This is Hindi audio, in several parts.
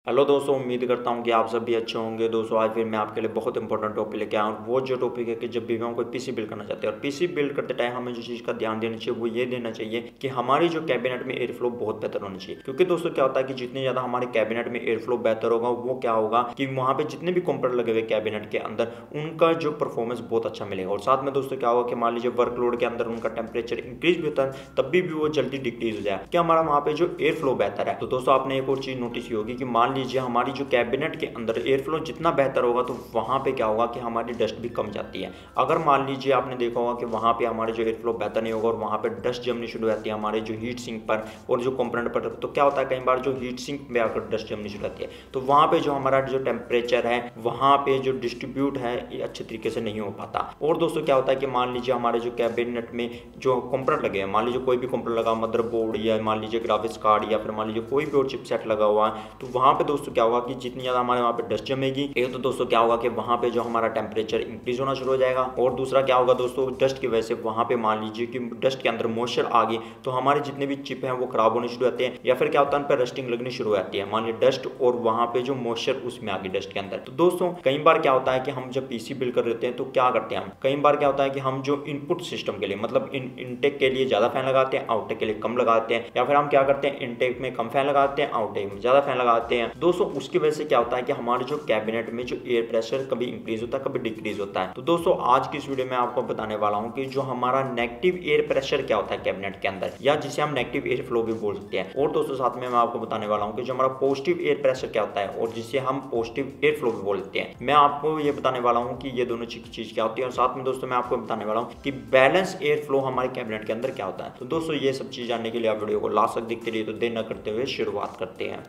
हेलो दोस्तों, उम्मीद करता हूँ कि आप सब भी अच्छे होंगे। दोस्तों आज फिर मैं आपके लिए बहुत इंपॉर्टेंट टॉपिक लेके आया हूँ। वो जो टॉपिक है कि जब भी हम कोई पीसी बिल्ड करना चाहते हैं और पीसी बिल्ड करते टाइम हमें जो चीज़ का ध्यान देना चाहिए वो ये देना चाहिए कि हमारी जो कैबिनेट में एयर फ्लो बहुत बेहतर होना चाहिए। क्योंकि दोस्तों क्या होता है कि जितनी ज़्यादा हमारे कैबिनेट में एयर फ्लो बेहतर होगा वो क्या होगा कि वहाँ पे जितने भी कंप्यूटर लगे हुए कैबिनेट के अंदर उनका जो परफॉर्मेंस बहुत अच्छा मिलेगा। और साथ में दोस्तों क्या होगा कि मान लीजिए वर्कलोड के अंदर उनका टेम्परेचर इंक्रीज भी होता है तब भी वो जल्दी डिक्रीज हो जाए कि हमारा वहाँ पे जो एयर फ्लो बेहतर है। तो दोस्तों आपने एक और चीज़ नोटिस की होगी कि मान लीजिए हमारी जो कैबिनेट के अंदर एयर फ्लो जितना बेहतर होगा तो वहाँ पे क्या होगा कि हमारी डस्ट भी कम जाती है। अगर मान लीजिए आपने देखा होगा कि वहाँ पे हमारे जो एयर फ्लो बेहतर नहीं होगा और वहाँ पे डस्ट जमनी शुरू हो जाती है हमारे जो हीट सिंक पर और जो कंपोनेंट पर, तो क्या होता है कई बार जो हीट सिंक में आकर डस्ट जमनी शुरू होती है तो वहाँ पे जो हमारा जो टेम्परेचर है वहाँ पे जो डिस्ट्रीब्यूट है ये अच्छे तरीके से नहीं हो पाता। और दोस्तों क्या होता है कि मान लीजिए हमारे जो कैबिनेट में जो कंपोनेंट लगे हैं, मान लीजिए कोई भी कंपोनेंट लगा, मदरबोर्ड या मान लीजिए ग्राफिक्स कार्ड या फिर मान लीजिए कोई भी और चिपसेट लगा हुआ है, तो वहाँ पे दोस्तों क्या होगा कि जितनी ज़्यादा हमारे वहाँ पे डस्ट जमेगी एक तो दोस्तों क्या होगा कि वहाँ पे जो हमारा टेम्परेचर इंक्रीज होना शुरू हो जाएगा। और दूसरा क्या होगा दोस्तों, डस्ट की वजह से वहाँ पे मान लीजिए कि डस्ट के अंदर मॉइस्चर आ गई तो हमारे जितने भी चिप हैं वो खराब होने शुरू होते हैं या फिर क्या होता है उन पर रस्टिंग लगनी शुरू हो जाती है। मान लीजिए डस्ट और वहाँ पे जो मॉइस्चर उसमें आ गई डस्ट के अंदर। तो दोस्तों कई बार क्या होता है कि हम जब पीसी बिल्ड कर लेते हैं तो क्या करते हैं, हम कई बार क्या होता है कि हम जो इनपुट सिस्टम के लिए मतलब इनटेक के लिए ज़्यादा फैन लगाते हैं, आउटटेक के लिए कम लगाते हैं, या फिर हम क्या करते हैं इनटेक में कम फैन लगाते हैं, आउटटेक में ज़्यादा फैन लगाते हैं। दोस्तों उसकी वजह से क्या होता है कि हमारे जो कैबिनेट में जो एयर प्रेशर कभी इंक्रीज होता है कभी डिक्रीज होता है। तो दोस्तों आज की इस वीडियो में आपको बताने वाला हूं कि जो हमारा नेगेटिव एयर प्रेशर क्या होता है कैबिनेट के अंदर, या जिसे हम नेगेटिव एयर फ्लो भी बोल सकते हैं। और दोस्तों साथ में मैं आपको बताने वाला हूं कि जो हमारा पॉजिटिव एयर प्रेशर क्या होता है और जिसे हम पॉजिटिव एयर फ्लो भी बोलते हैं। मैं आपको ये बताने वाला हूँ कि ये दोनों चीज क्या होती है और साथ में दोस्तों मैं आपको बताने वाला हूँ कि बैलेंस एयर फ्लो हमारे कैबिनेट के अंदर क्या होता है। तो दोस्तों ये सब चीज जानने के लिए आप वीडियो को लास्ट तक देखते रहिए। तो देर न करते हुए शुरुआत करते हैं।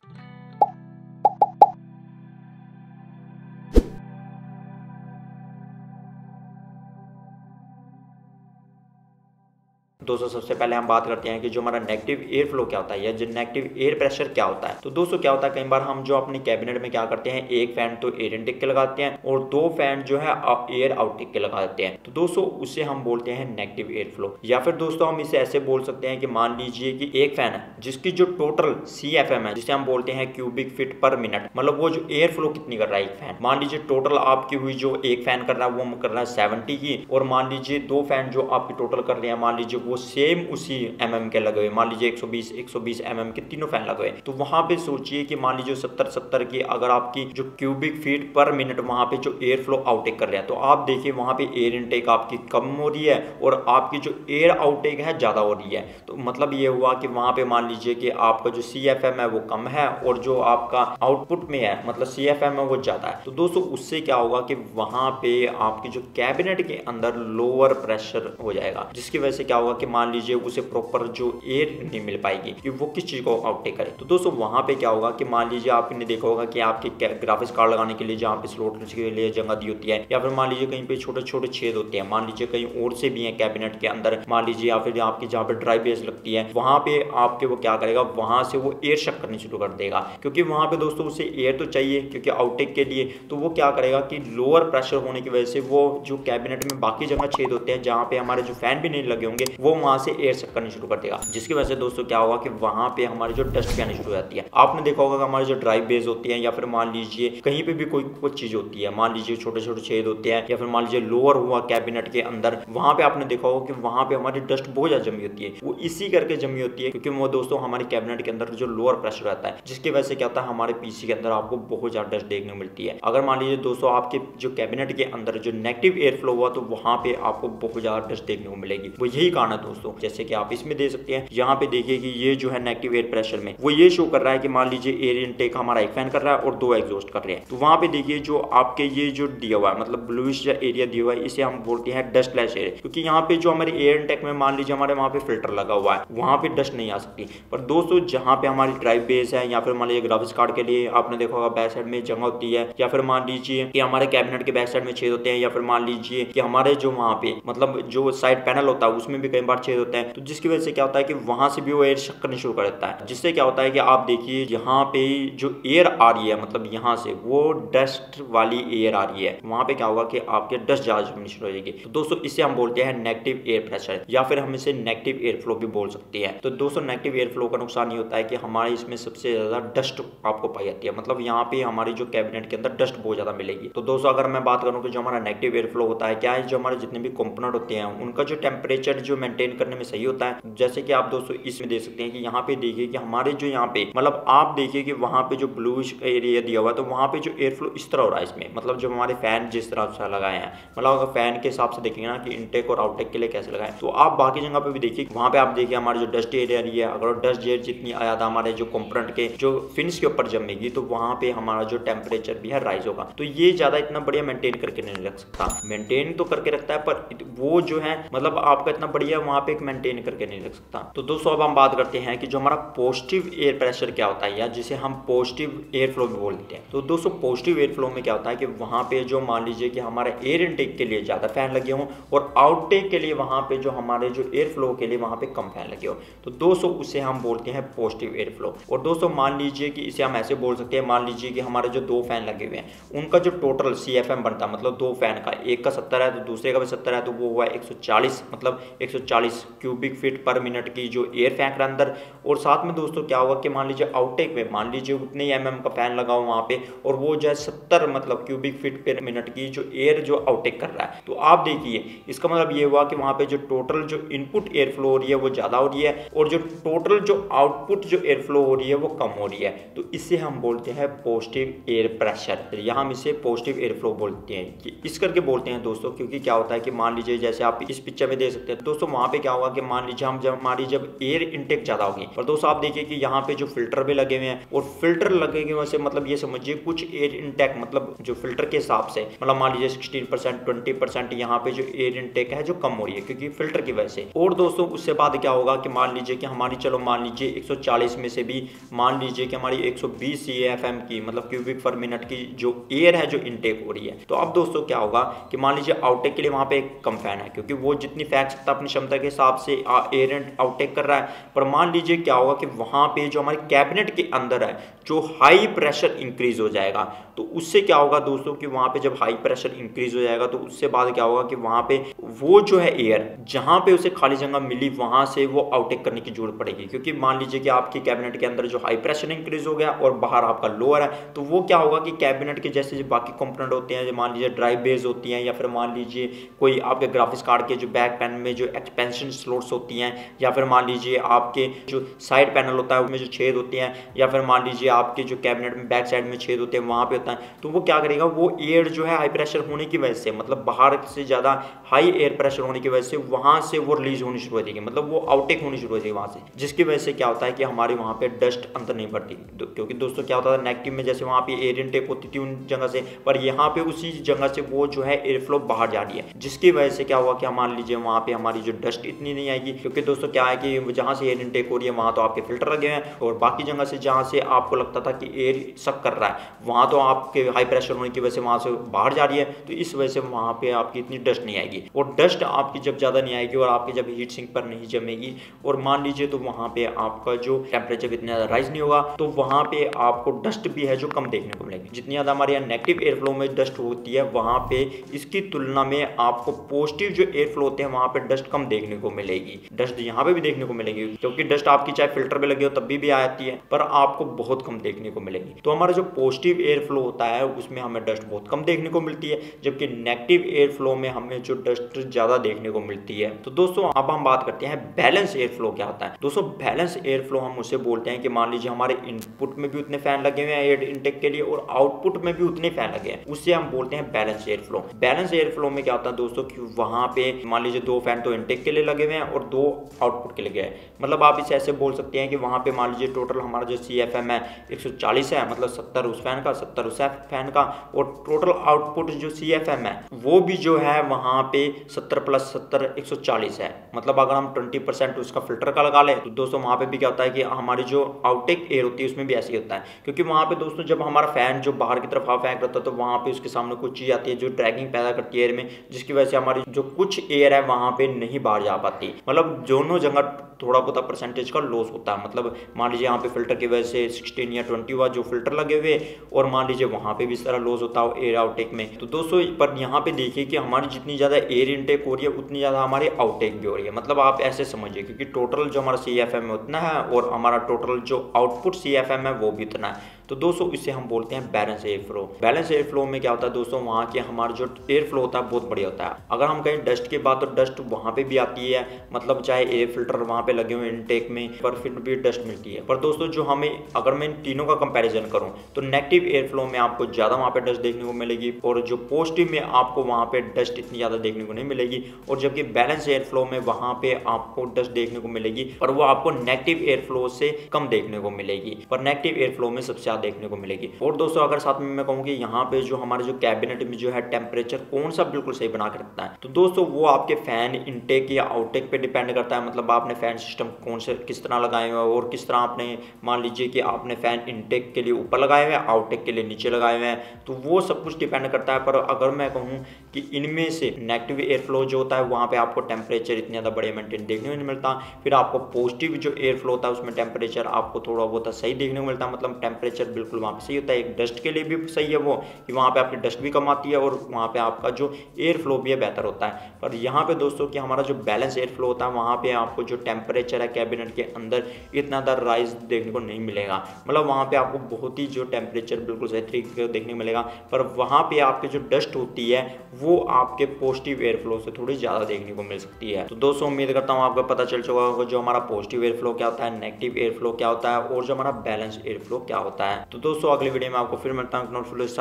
दोस्तों सबसे पहले हम बात करते हैं कि जो हमारा नेगेटिव एयर फ्लो क्या होता है या जो नेगेटिव एयर प्रेशर क्या होता है। तो दोस्तों क्या होता है कई बार हम जो अपने कैबिनेट में क्या करते हैं, एक फैन तो एयर इनटेक के लगाते हैं और दो फैन जो है एयर आउटटेक के लगा देते हैं। तो दोस्तों उसे हम बोलते हैं नेगेटिव एयर फ्लो। या फिर दोस्तों हम इसे ऐसे बोल सकते हैं कि मान लीजिए कि एक फैन है जिसकी जो टोटल CFM है जिसे हम बोलते हैं क्यूबिक फीट पर मिनट, मतलब वो जो एयर फ्लो कितनी कर रहा है एक फैन। मान लीजिए टोटल आपकी हुई जो एक फैन कर रहा है वो कर रहा है 70 की, और मान लीजिए दो फैन जो आपकी टोटल कर रहे हैं मान लीजिए वो सेम उसी के लगे हुए, मान लीजिए 120 के तीनों फैन लगे हुए। तो वहां पे सोचिए कि मान लीजिए 70 की अगर आपकी जो क्यूबिक फीट पर मिनट वहां पे जो एयर फ्लो आउटेक कर रहे हैं तो आप देखिए वहां पे एयर इनटेक आपकी कम हो रही है और आपकी जो एयर आउटेक है ज्यादा हो रही है। तो मतलब ये हुआ कि वहां पे मान लीजिए कि आपका जो CFM है वो कम है और जो आपका आउटपुट में है मतलब CFM है वो ज्यादा है। तो दोस्तों उससे क्या होगा कि वहां पे आपकी जो कैबिनेट के अंदर लोअर प्रेशर हो जाएगा, जिसकी वजह से क्या होगा कि मान लीजिए उसे प्रॉपर जो एयर नहीं मिल पाएगी कि वो किस चीज को आउटटेक करे। तो दोस्तों वहां पे क्या होगा कि मान लीजिए आपने देखा होगा कि आपके ग्राफिक्स कार्ड लगाने के लिए जहाँ पे स्लॉट के लिए जगह दी होती है या फिर मान लीजिए कहीं पे छोटे छोटे छेद होते हैं, मान लीजिए कहीं और से भी है कैबिनेट के अंदर, मान लीजिए या फिर आपकी जहाँ पे ड्राई बेस लगती है वहां पे आपके वो क्या करेगा, वहां से वो एयर शक करनी शुरू कर देगा क्योंकि वहां पे दोस्तों उसे एयर तो चाहिए क्योंकि आउटटेक के लिए। तो वो क्या करेगा कि लोअर प्रेशर होने की वजह से वो जो कैबिनेट में बाकी जगह छेद होते हैं जहाँ पे हमारे जो फैन भी नहीं लगे होंगे वो वहां से एयर शक करनी शुरू कर देगा, जिसकी वजह से दोस्तों क्या होगा कि वहां पे हमारी जो डस्ट भी आनी शुरू हो जाती है। आपने देखा होगा कि हमारी जो ड्राई बेस होती है या फिर मान लीजिए कहीं पे भी कोई कुछ चीज होती है, मान लीजिए छोटे छोटे छेद होते हैं या फिर मान लीजिए लोअर हुआ कैबिनेट के अंदर, वहां पे आपने देखा होगा कि वहां पे हमारी डस्ट बहुत ज्यादा जमी होती है। वो इसी करके जमी होती है क्योंकि वो दोस्तों हमारे कैबिनेट के अंदर जो लोअर प्रेशर रहता है जिसकी वजह से क्या होता है हमारे पीसी के अंदर आपको बहुत ज्यादा डस्ट देखने को मिलती है। अगर मान लीजिए दोस्तों आपके जो कैबिनेट के अंदर जो नेगेटिव एयर फ्लो हुआ तो वहां पे आपको बहुत ज्यादा डस्ट देखने को मिलेगी। वो यही कारण है दोस्तों, जैसे कि आप इसमें दे सकते हैं। यहाँ पे देखिए कि ये जो है नेगेटिव एयर प्रेशर में वो ये शो कर रहा है कि मान लीजिए एयर इनटेक हमारा एक फैन कर रहा है और दो एग्जॉस्ट कर रहे हैं। तो वहां पे देखिए जो आपके ये जो दिया हुआ है मतलब ब्लूइश एरिया दिया हुआ है इसे हम बोलते हैं डस्ट लैश एरिया, क्योंकि यहाँ पे जो हमारे एयर इनटेक में मान लीजिए हमारे वहां पे फिल्टर लगा हुआ है वहां पे डस्ट नहीं आ सकती। पर दोस्तों जहाँ पे हमारी ड्राइव बेस है या फिर मान लीजिए ग्राफिक्स कार्ड के लिए आपने देखा होगा बैक साइड में जगह होती है, या फिर मान लीजिए कि हमारे कैबिनेट के बैक साइड में छेद होते हैं, या फिर मान लीजिए कि हमारे जो वहां पे मतलब जो साइड पैनल होता है उसमें भी कई बार छेद होते हैं, तो जिसकी वजह से क्या होता है कि वहां से भी वो एयर शक करनी शुरू कर देता है, जिससे क्या होता है कि आप देखिए यहाँ पे जो एयर आ रही है, मतलब यहाँ से वो डस्ट वाली एयर आ रही है, वहां पे क्या होगा कि आपके डस्ट जहाज होनी शुरू हो जाएगी। तो दोस्तों इसे हम बोलते हैं नेगेटिव एयर प्रेशर, या फिर हम इसे नेगेटिव एयर फ्लो भी बोल सकते हैं। तो दोस्तों नेगेटिव एयर फ्लो का नुकसान ये होता है कि हमारे इसमें सबसे ज्यादा डस्ट आपको पाई जाती है, मतलब यहाँ पे हमारी जो कैबिनेट के अंदर डस्ट बहुत ज्यादा मिलेगी। तो दोस्तों अगर मैं बात करूँ कि जो हमारा नेगेटिव एयर फ्लो होता है क्या है, जो हमारे जितने भी कंपोनेंट होते हैं उनका जो टेम्परेचर जो मेंटेन करने में सही होता है। जैसे कि आप दोस्तों इसमें देख सकते हैं कि यहाँ पे देखिए कि हमारे जो यहाँ पे मतलब आप देखिए कि वहां पे जो ब्लूइश एरिया दिया हुआ है, तो वहां पे जो एयर फ्लो इस तरह हो रहा है इसमें, मतलब जो हमारे फैन जिस तरह से लगाए हैं, मतलब अगर फैन के हिसाब से देखेंगे ना कि इनटेक और आउटटेक के लिए कैसे लगाए, तो आप बाकी जगह पे भी देखिए, वहां पे आप देखिए हमारे जो डस्ट एरिया रही है, अगर डस्ट एयर जितनी ज्यादा हमारे जो कंपोनेंट के जो फिन्स के ऊपर जमेगी, तो वहां पे हमारा जो टेम्परेचर भी है राइज होगा। तो ये ज्यादा इतना बढ़िया मेंटेन करके नहीं रख सकता, मेंटेन तो करके रखता है पर वो जो है मतलब आपका इतना बढ़िया वहां पे मेंटेन करके नहीं रख सकता। तो दोस्तों अब हम बात करते हैं कि जो हमारा पॉजिटिव एयर प्रेशर क्या होता है, या जिसे हम पॉजिटिव एयर फ्लो भी बोलते हैं। तो दोस्तों पॉजिटिव एयर फ्लो में क्या होता है कि वहां पे जो मान लीजिए कि हमारे एयर इनटेक के लिए ज्यादा फैन लगे हों और आउटटेक के लिए वहां पे जो हमारे जो एयर फ्लो के लिए वहां पे कम फैन लगे हो, तो दोस्तों उसे हम बोलते हैं पॉजिटिव एयर फ्लो। और दोस्तों मान लीजिए कि इसे हम ऐसे बोल सकते हैं, मान लीजिए कि हमारे जो दो फैन लगे हुए हैं उनका जो टोटल CFM बनता है, मतलब दो फैन का, एक का 70 है तो दूसरे का भी 70 है, तो वो हुआ 140, मतलब 140 क्यूबिक फीट पर मिनट की जो एयर फेंक रहा है अंदर। और साथ में दोस्तों क्या होगा कि मान लीजिए आउटटेक में मान लीजिए उतने ही mm का फैन लगा हो वहां पे, और वो जो है 70 मतलब क्यूबिक फीट पर मिनट की जो एयर जो आउटटेक कर रहा है। तो आप देखिए इसका मतलब ये हुआ कि वहां पे जो टोटल जो इनपुट एयर फ्लो हो रही है वो ज्यादा हो रही है, और जो टोटल जो आउटपुट जो एयर फ्लो हो रही है वो कम हो रही है। तो इसे हम बोलते हैं पॉजिटिव एयर प्रेशर, यहाँ हम इसे पॉजिटिव एयर फ्लो बोलते हैं। इस करके बोलते हैं दोस्तों क्योंकि क्या होता है कि मान लीजिए जैसे आप इस पिक्चर में देख सकते हैं दोस्तों, वहां पे क्या होगा कि मान लीजिए हम जब हमारी जब एयर इनटेक ज्यादा होगी, और दोस्तों आप देखिए कि यहाँ पे जो फिल्टर भी लगे हुए हैं, और फिल्टर लगे हुए से मतलब ये समझिए कुछ एयर इनटेक मतलब जो फिल्टर के हिसाब से मतलब मान लीजिए 16% 20% यहाँ पे जो एयर इनटेक है जो कम हो रही है क्योंकि फिल्टर की वजह से। और दोस्तों उससे बाद क्या होगा कि मान लीजिए कि हमारी चलो मान लीजिए 140 में से भी मान लीजिए कि हमारी 120 CFM की मतलब क्यूबिक पर मिनट की जो एयर है जो इनटेक हो रही है। तो अब दोस्तों क्या होगा कि मान लीजिए आउटटेक के लिए वहां पे एक कम फैन है क्योंकि वो जितनी फेंक सकता है अपनी क्षमता के हिसाब से एयर आउटटेक कर रहा है। पर मान लीजिए क्या होगा कि वहां पे जो हमारे कैबिनेट के अंदर है जो हाई प्रेशर इंक्रीज हो जाएगा, तो उससे क्या होगा दोस्तों कि वहां पे जब हाई प्रेशर इंक्रीज हो जाएगा तो उससे बाद क्या होगा कि वहां पे वो जो है एयर जहां पे उसे खाली जगह मिली वहां से वो आउटटेक करने की जरूरत पड़ेगी, क्योंकि मान लीजिए कि आपकी कैबिनेट के अंदर जो हाई प्रेशर इंक्रीज हो गया और बाहर आपका लोअर है, तो वो क्या होगा कि कैबिनेट के जैसे जो बाकी कंपोनेंट होते हैं, जो मान लीजिए ड्राइव बेस होती हैं, या फिर मान लीजिए कोई आपके ग्राफिक्स कार्ड के जो बैक पैनल में जो एक्सपेंशन स्लॉट्स होती हैं, या फिर मान लीजिए आपके जो साइड पैनल होता है उसमें जो छेद होते हैं, या फिर मान लीजिए आपके जो कैबिनेट में बैक साइड में छेद होते हैं वहां पे होता है, तो वो क्या करेगा, वो एयर जो है हाई प्रेशर होने की वजह से मतलब बाहर से ज्यादा हाई एयर प्रेशर होने की वजह से वहां से वो रिलीज होनी शुरू हो जाएगी, मतलब वो आउटटेक होनी शुरू हो जाएगी वहां से, जिसकी वजह से क्या होता है कि हमारे वहां पे डस्ट अंदर नहीं बढ़ती। क्योंकि दोस्तों क्या होता था नेगेटिव में जैसे वहां पे एयर इनटेक होती थी उन जगह से, पर यहाँ पे उसी जगह से वो जो है एयर फ्लो बाहर जा रही है, जिसकी वजह से क्या हुआ कि मान लीजिए वहां पे हमारी जो डस्ट इतनी नहीं आएगी, क्योंकि दोस्तों क्या है कि जहां से एयर इनटेक हो रही है वहां तो आपके फिल्टर लगे हैं, और बाकी जगह से जहां से आपको लगता था कि एयर सक कर रहा है वहां तो आपके हाई प्रेशर होने की वजह से वहां से बाहर जा रही है, तो इस वजह से वहां पे आपकी इतनी डस्ट नहीं आएगी। और डस्ट आपकी जब ज्यादा नहीं आएगी और आपकी जब हीट सिंक पर नहीं जमेगी, और मान लीजिए तो वहां पे आपका जो टेम्परेचर इतना ज्यादा राइज नहीं होगा, तो वहां पे आपको डस्ट भी है जो कम देखने को मिलेगी। जितनी ज्यादा हमारे यहाँ नेगेटिव एयर फ्लो में डस्ट होती है वहां पे इसकी तुलना में आपको पॉजिटिव जो एयर फ्लो होते हैं वहां पे डस्ट कम देखने को मिलेगी। डस्ट यहाँ पे भी देखने को मिलेगी क्योंकि डस्ट आपकी चाहे फिल्टर पे लगी हो तब भी आ जाती है, पर आपको बहुत कम देखने को मिलेगी। तो हमारा जो पॉजिटिव एयर फ्लो होता है उसमें हमें डस्ट बहुत कम देखने को मिलती है, जबकि नेगेटिव एयर फ्लो में हमें जो डस्ट ज्यादा देखने को मिलती है। तो दोस्तों अब हम बात करते हैं बैलेंस एयर फ्लो क्या होता है। दोस्तों बैलेंस एयर फ्लो हम उसे बोलते हैं कि मान लीजिए हमारे इनपुट में भी उतने फैन लगे हुए हैं एयर इनटेक के लिए और आउटपुट में भी उतने फैन लगे हैं, उससे हम बोलते हैं balance air flow. Balance air flow में क्या होता है दोस्तों कि वहां पे मान लीजिए दो फैन तो इनटेक के लिए लगे हुए हैं और दो आउटपुट के लिए गए, मतलब आप इसे ऐसे बोल सकते हैं कि वहां पे मान लीजिए टोटल हमारा जो CFM है 140 है, मतलब 70 उस फैन का 70 उस फैन का, और टोटल आउटपुट जो CFM है वो भी जो है वहां पे 70 + 70 140 है। मतलब अगर हम 20% उसका फिल्टर का लगा ले तो दोस्तों वहां पे भी क्या होता है कि हमारी जो आउटटेक एयर होती है उसमें भी ऐसे ही होता है, क्योंकि वहां पे दोस्तों जब हमारा फैन जो बाहर की तरफ हवा फेंक रहता है तो वहां पे उसके सामने कुछ चीज आती है जो ड्रैगिंग पैदा करती है एयर में, जिसकी वजह से हमारी जो कुछ एयर है वहां पे नहीं बाहर बाहर जा पाती। मतलब दोनों जगह थोड़ा बहुत परसेंटेज का लॉस होता है। मतलब मान लीजिए यहाँ पे फिल्टर की वजह से 16 या 20 वाट जो फिल्टर लगे हुए, और मान लीजिए वहाँ पे भी इस तरह लॉस होता हो एयर आउटेक में। तो दोस्तों पर यहाँ पे देखिए कि हमारी जितनी ज़्यादा एयर इनटेक हो रही है उतनी ज़्यादा हमारी आउटेक भी हो रही है। मतलब आप ऐसे समझिए, क्योंकि टोटल जो हमारा CFM है उतना है और हमारा टोटल जो आउटपुट CFM है वो भी उतना है। तो दोस्तों इसे हम बोलते हैं balance air flow. Balance air flow में क्या होता है दोस्तों, वहाँ के हमारा जो एयर फ्लो होता है बहुत बढ़िया होता है। अगर हम कहीं डस्ट की बात, तो डस्ट वहाँ पे भी आती है, मतलब चाहे एयर फिल्टर वहाँ पे लगे हुए इनटेक में, पर फिर भी डस्ट मिलती है। पर दोस्तों जो हमें, अगर मैं इन तीनों का कंपैरिजन करूँ तो नेगेटिव एयर फ्लो में आपको ज़्यादा वहाँ पे डस्ट देखने को मिलेगी, और जो पॉजिटिव में आपको वहाँ पे डस्ट इतनी ज़्यादा देखने को नहीं मिलेगी। और जबकि बैलेंस एयर फ्लो में वहाँ पे आपको डस्ट देखने को मिलेगी, पर वो आपको नेगेटिव एयर फ्लो से कम देखने को मिलेगी, पर नेगेटिव एयर फ्लो में सबसे ज़्यादा देखने को मिलेगी। और दोस्तों अगर साथ में मैं कहूँ कि यहाँ पे जो हमारे जो कैबिनेट में जो है टेम्परेचर कौन सा बिल्कुल सही बना के रखता है, तो दोस्तों वो आपके फैन इनटेक या आउटेक पे डिपेंड करता है। मतलब आपने फैन सिस्टम कौन से किस तरह लगाए हुए हैं, और किस तरह आपने, मान लीजिए कि आपने फैन इनटेक के लिए ऊपर लगाए हुए हैं, आउटेक के लिए नीचे लगाए हुए हैं, तो वो सब कुछ डिपेंड करता है। पर अगर मैं कहूँ कि इनमें से नेगेटिव एयर फ्लो जो होता है वहाँ पे आपको टेम्परेचर इतने ज़्यादा बड़े मेंटेन देखने को नहीं मिलता। फिर आपको पॉजिटिव जो एयर फ्लो होता है उसमें टेम्परेचर आपको थोड़ा बहुत सही देखने को मिलता है। मतलब टेम्परेचर बिल्कुल वहाँ पे सही होता है। एक डस्ट के लिए भी सही है वो, कि वहाँ पे आपकी डस्ट भी कम आती है और वहाँ पे आपका जो एयर फ्लो भी है बेहतर होता है। पर यहाँ पे दोस्तों कि हमारा जो बैलेंस एयर फ्लो होता है वहाँ पे आपको जो टेम्परेचर है कैबिनेट के अंदर इतना ज़्यादा राइज देखने को नहीं मिलेगा। मतलब वहाँ पे आपको बहुत ही जो टेम्परेचर बिल्कुल सही तरीके से देखने को मिलेगा, पर वहाँ पे आपकी जो डस्ट होती है वो आपके पॉजिटिव एयर फ्लो से थोड़ी ज़्यादा देखने को मिल सकती है। तो दोस्तों उम्मीद करता हूँ आपको पता चल चुका होगा जो हमारा पॉजिटिव एयर फ्लो क्या होता है, नेगेटिव एयर फ्लो क्या होता है, और जो हमारा बैलेंस एयर फ्लो क्या होता है। तो दोस्तों अगले वीडियो में आपको फिर मिलता हूँ,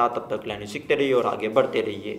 तब तक के लिए सीखते रहिए और आगे बढ़ते रहिए।